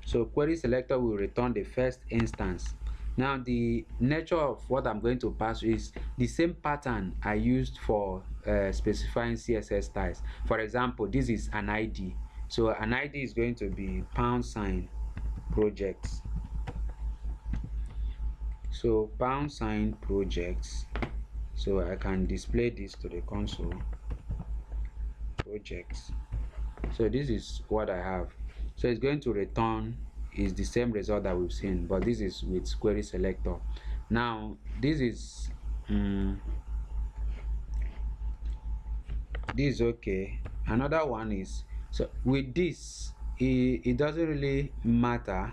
So query selector will return the first instance. Now the nature of what I'm going to pass is the same pattern I used for specifying CSS styles. For example, this is an ID. So an ID is going to be # projects. So # projects. So I can display this to the console. Projects. So this is what I have. So it's going to return is the same result that we've seen, but this is with query selector. Now this is this is okay. Another one is, so with this it doesn't really matter.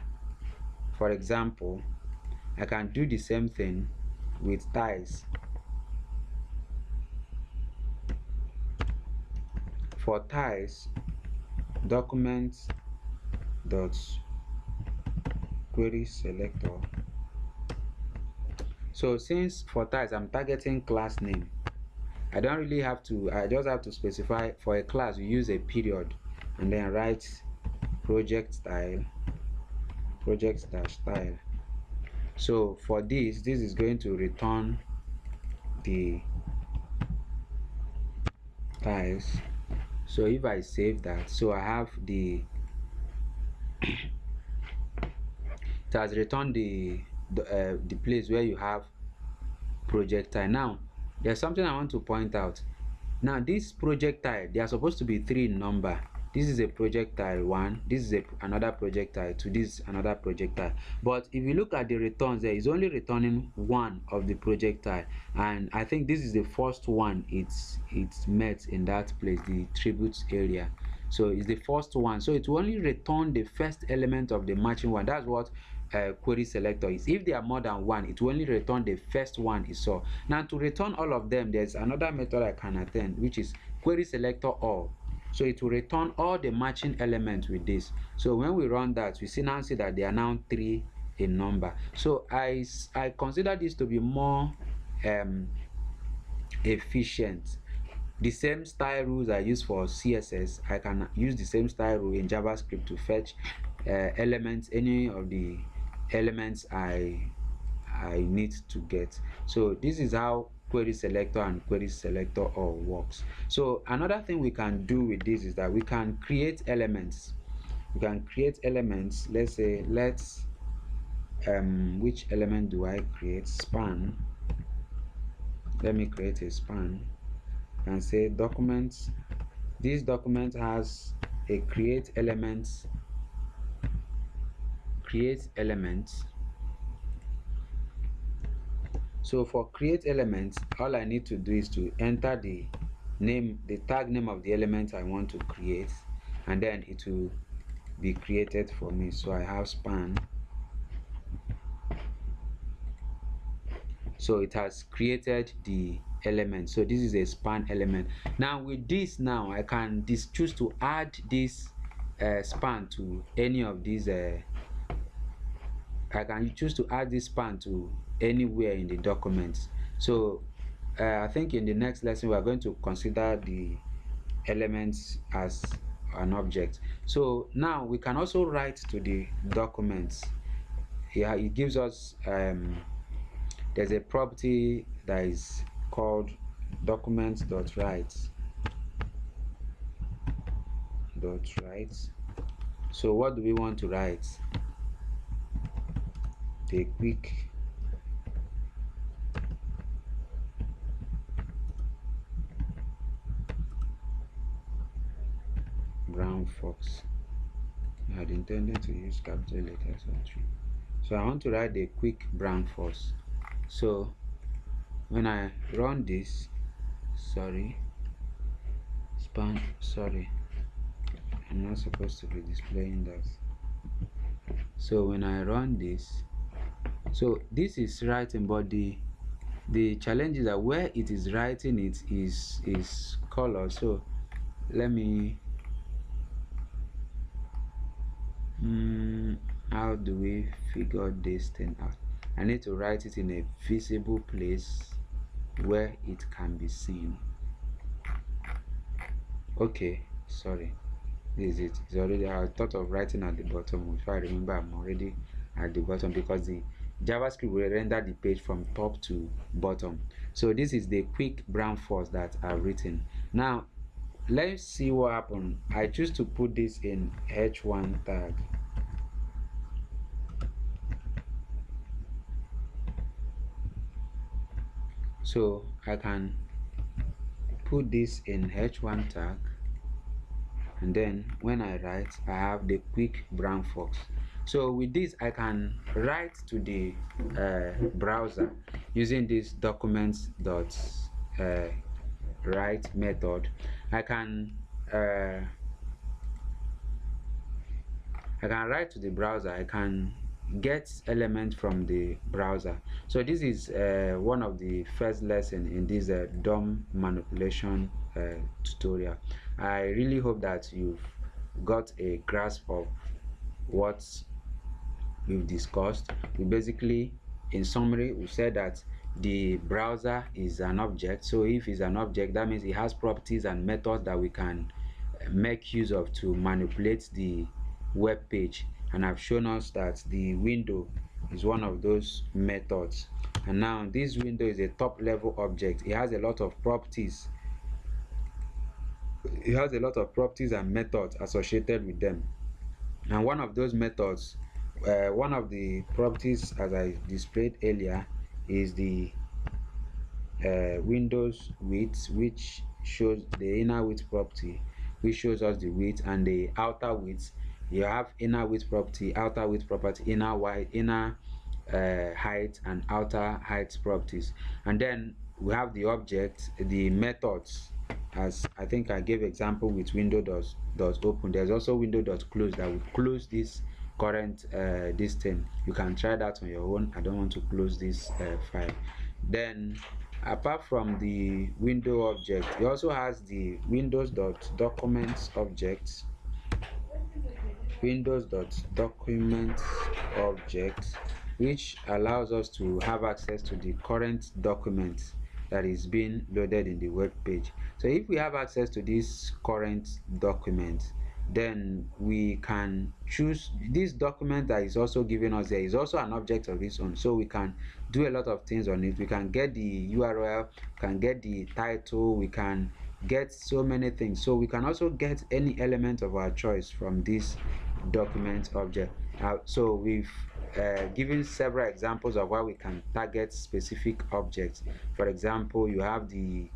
For example, I can do the same thing with styles. For styles, documents dot query selector. So since for styles I'm targeting class name, I don't really have to, I just have to specify for a class. We use a period and then write project style, project dash style. So for this is going to return the styles. So if I save that, so I have the it has returned the place where you have projectile. Now there's something I want to point out. Now this projectile, they are supposed to be 3 in number. This is a projectile 1, this is another projectile 2, this is another projectile. But if you look at the returns, there is only returning 1 of the projectile, and I think this is the first one it's met in that place, the tributes area. So it's the first one, so it will only return the first element of the matching one. That's what query selector is. If there are more than 1, it will only return the first one it saw. Now to return all of them, there's another method I can attend, which is query selector all. So it will return all the matching elements with this. So when we run that, we now see that they are now 3 in number. So I consider this to be more efficient. The same style rules I use for CSS, I can use the same style rule in JavaScript to fetch elements, any of the elements I need to get. So this is how query selector and query selector all works. So another thing we can do with this is that we can create elements. We can create elements. Let's say, which element do I create? Span. Let me create a span and say documents. This document has a create elements. So for create elements, all I need to do is to enter the name, the tag name of the element I want to create, and then it will be created for me. So I have span. So it has created the element. So this is a span element. Now with this, now I can choose to add this span to any of these. I can choose to add this span to anywhere in the document. So I think in the next lesson we are going to consider the elements as an object. So now we can also write to the documents. Here it gives us there's a property that is called documents.write. So what do we want to write? The quick brown fox. I had intended to use capital letters actually. So I want to write the quick brown fox. So when I run this, I'm not supposed to be displaying that. So when I run this, so this is writing, but the challenge is that where it is writing it is color. So let me how do we figure this thing out? I need to write it in a visible place where it can be seen. Okay, sorry. This is it. It's already. I thought of writing at the bottom. If I remember, I'm already at the bottom because the JavaScript will render the page from top to bottom. So this is the quick brown force that I've written. Now let's see what happened. I choose to put this in h1 tag. So I can put this in h1 tag, and then when I write, I have the quick brown fox. So with this, I can write to the browser using this documents dot write method. I can write to the browser. I can get elements from the browser. So this is one of the first lesson in this DOM manipulation tutorial. I really hope that you've got a grasp of what we've discussed. We basically, in summary, we said that the browser is an object. So if it's an object, that means it has properties and methods that we can make use of to manipulate the web page, and I've shown us that the window is one of those methods. And now this window is a top level object. It has a lot of properties. It has a lot of properties and methods associated with them, and one of those methods, one of the properties, as I displayed earlier, is the windows width, which shows the inner width property, which shows us the width, and the outer width. You have inner width property, outer width property, inner wide, inner height, and outer height properties. And then we have the object, the methods, as I think I gave example with window does open. There's also window dot close that will close this current this thing. You can try that on your own. I don't want to close this file. Then apart from the window object, it also has the windows.documents object, windows.documents object, which allows us to have access to the current document that is being loaded in the web page. So if we have access to this current document, then we can choose this document that is also giving us there is also an object of its own, so we can do a lot of things on it. We can get the URL, can get the title, we can get so many things. So we can also get any element of our choice from this document object. So we've given several examples of how we can target specific objects. For example, you have the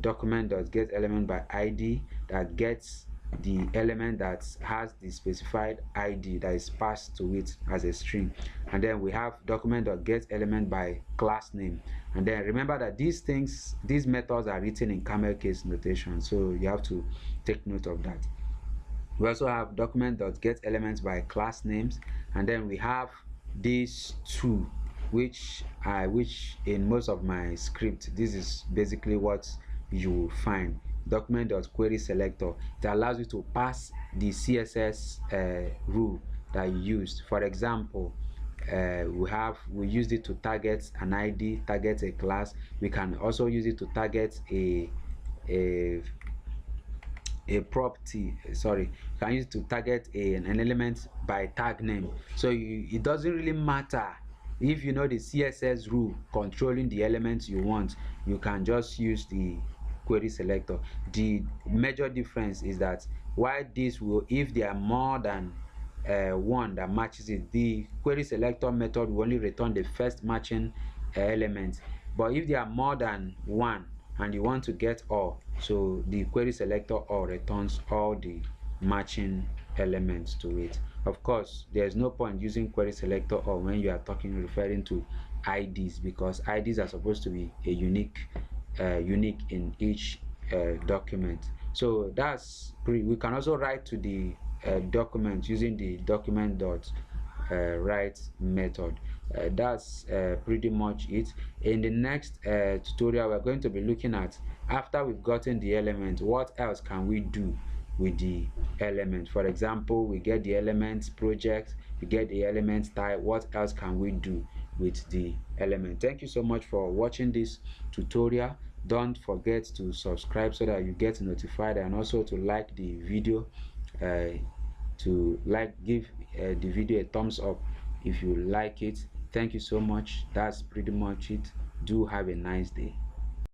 document.getElement by ID that gets the element that has the specified ID that is passed to it as a string. And then we have document.getElement by class name. And then remember that these methods are written in camel case notation, so you have to take note of that. We also have document.getElements by class names, and then we have these two, which in most of my script, this is basically what you will find. Document.querySelector, it allows you to pass the CSS rule that you used. For example, we used it to target an ID, target a class. We can also use it to target a property. Sorry, you can use it to target an element by tag name. So it doesn't really matter if you know the CSS rule controlling the elements you want. You can just use the query selector. The major difference is that while this will, if there are more than one that matches it, the query selector method will only return the first matching element. But if there are more than one and you want to get all, so the query selector all returns all the matching elements to it. Of course, there's no point using query selector all when you are referring to IDs, because IDs are supposed to be a unique in each document. So that's we can also write to the document using the document dot write method. That's pretty much it. In the next tutorial, we're going to be looking at, after we've gotten the element, what else can we do with the element. For example, we get the element project, we get the element type. What else can we do with the element? Thank you so much for watching this tutorial. Don't forget to subscribe so that you get notified, and also to like the video to give the video a thumbs up if you like it. Thank you so much. That's pretty much it. Do have a nice day.